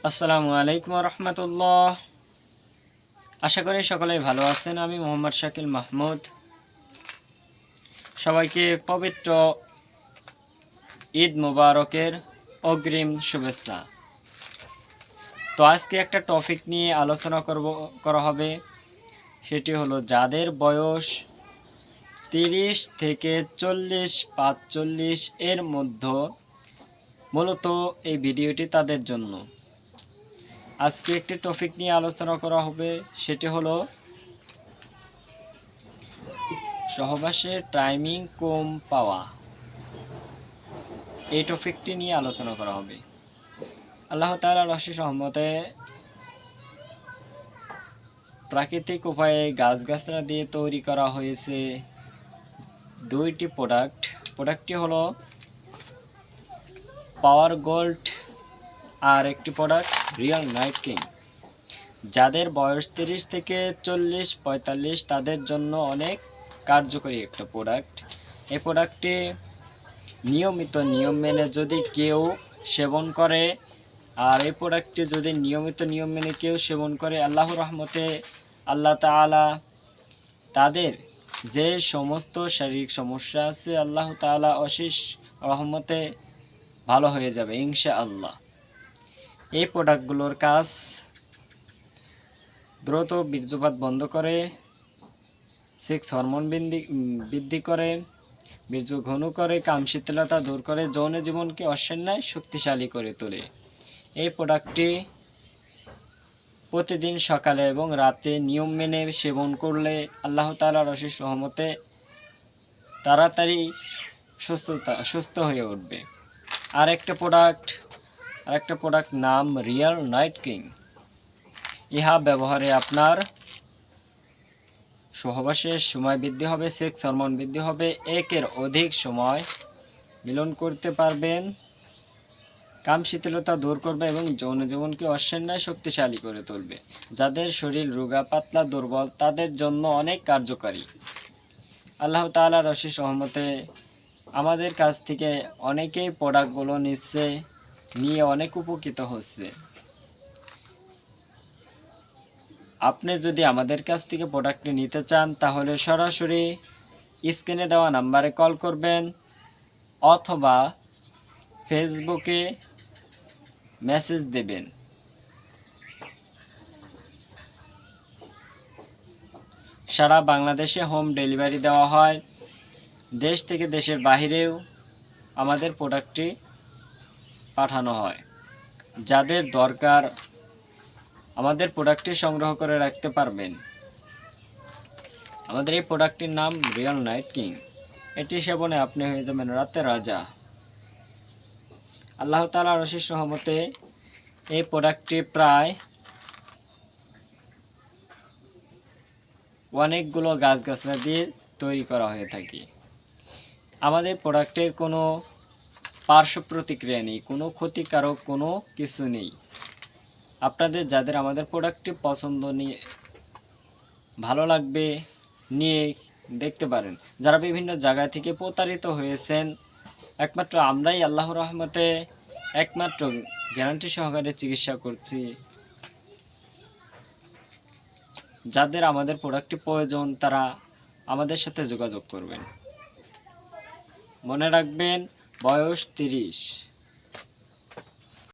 আসসালামু আলাইকুম রহমতুল্লাহ। আশা করি সকলেই ভালো আছেন। আমি মোহাম্মদ শাকিল মাহমুদ। সবাইকে পবিত্র ঈদ মোবারকের অগ্রিম শুভেচ্ছা। তো আজকে একটা টপিক নিয়ে আলোচনা করা হবে, সেটি হলো যাদের বয়স 30 থেকে 40-45 এর মধ্যে। মূলত এই ভিডিওটি তাদের জন্য। আজকে একটি টপিক নিয়ে আলোচনা করা হবে, সেটি হলো সহবাসের টাইমিং কম পাওয়া। এই টপিকটি নিয়ে আলোচনা করা হবে। আল্লাহ তাআলার অশেষ রহমতে প্রাকৃতিক উপায়ে গাছগাছরা দিয়ে তৈরি করা হয়েছে দুইটি প্রোডাক্টটি হলো পাওয়ার গোল্ড আর একটি প্রোডাক্ট রিয়েল নাইট কিং। যাদের বয়স 30 থেকে 40-45 তাদের জন্য অনেক কার্যকরী একটা প্রোডাক্ট। এই প্রোডাক্টটি নিয়ম মেনে যদি কেউ সেবন করে, আর এই প্রোডাক্টটি যদি নিয়ম মেনে কেউ সেবন করে, আল্লাহর রহমতে আল্লাহ তাআলা তাদের যে সমস্ত শারীরিক সমস্যা আছে আল্লাহ তাআলা অশেষ রহমতে ভালো হয়ে যাবে ইনশাআল্লাহ। এই প্রোডাক্টগুলোর কাজ দ্রুত বীর্যপাত বন্ধ করে, সেক্স হরমোন বৃদ্ধি করে, বীর্য ঘন করে, কামশীতলতা দূর করে, যৌন জীবনকে অসন্ন্যায় শক্তিশালী করে তোলে। এই প্রোডাক্টটি প্রতিদিন সকালে এবং রাতে নিয়ম মেনে সেবন করলে আল্লাহ তাআলার অশেষ রহমতে তাড়াতাড়ি সুস্থ হয়ে উঠবে। আরেকটা প্রোডাক্ট নাম রিয়েল নাইট কিং। ইহা ব্যবহারে আপনার সহবাসের সময় বৃদ্ধি হবে, সেক্স হরমোন বৃদ্ধি হবে, একের অধিক সময় মিলন করতে পারবেন, কামশীতলতা দূর করবে এবং যৌন জীবনকে অসন্ন্যায় শক্তিশালী করে তুলবে। যাদের শরীর রোগা পাতলা দুর্বল তাদের জন্য অনেক কার্যকারী। আল্লাহ তাআলার অশেষ রহমতে আমাদের কাছ থেকে অনেকেই প্রোডাক্টগুলো নিয়ে অনেক উপকৃত হচ্ছে। আপনি যদি আমাদের কাছ থেকে প্রোডাক্টটি নিতে চান তাহলে সরাসরি স্ক্রিনে দেওয়া নাম্বারে কল করবেন অথবা ফেসবুকে মেসেজ দেবেন। সারা বাংলাদেশে হোম ডেলিভারি দেওয়া হয়। দেশ থেকে দেশের বাহিরেও আমাদের প্রোডাক্টটি পাঠানো হয়। যাদের দরকার আমাদের প্রোডাক্টটি সংগ্রহ করে রাখতে পারবেন। আমাদের এই প্রোডাক্টটির নাম রিয়েল নাইট কিং। এটি সেবনে আপনি হয়ে যাবেন রাতের রাজা। আল্লাহ তাআলার অশেষ রহমতে এই প্রোডাক্টটি প্রায় অনেকগুলো গাছগাছলা দিয়ে তৈরি করা হয়ে থাকে। আমাদের প্রোডাক্টের কোনো পার্শ্ব প্রতিক্রিয়া নেই, কোনো ক্ষতিকারক কোনো কিছু নেই। আপনাদের যাদের আমাদের প্রোডাক্টটি পছন্দ নিয়ে ভালো লাগবে নিয়ে দেখতে পারেন। যারা বিভিন্ন জায়গা থেকে প্রতারিত হয়েছেন, একমাত্র আমরাই আল্লাহর রহমতে একমাত্র গ্যারান্টি সহকারে চিকিৎসা করছি। যাদের আমাদের প্রোডাক্টটি প্রয়োজন তারা আমাদের সাথে যোগাযোগ করবেন। মনে রাখবেন বয়স 30।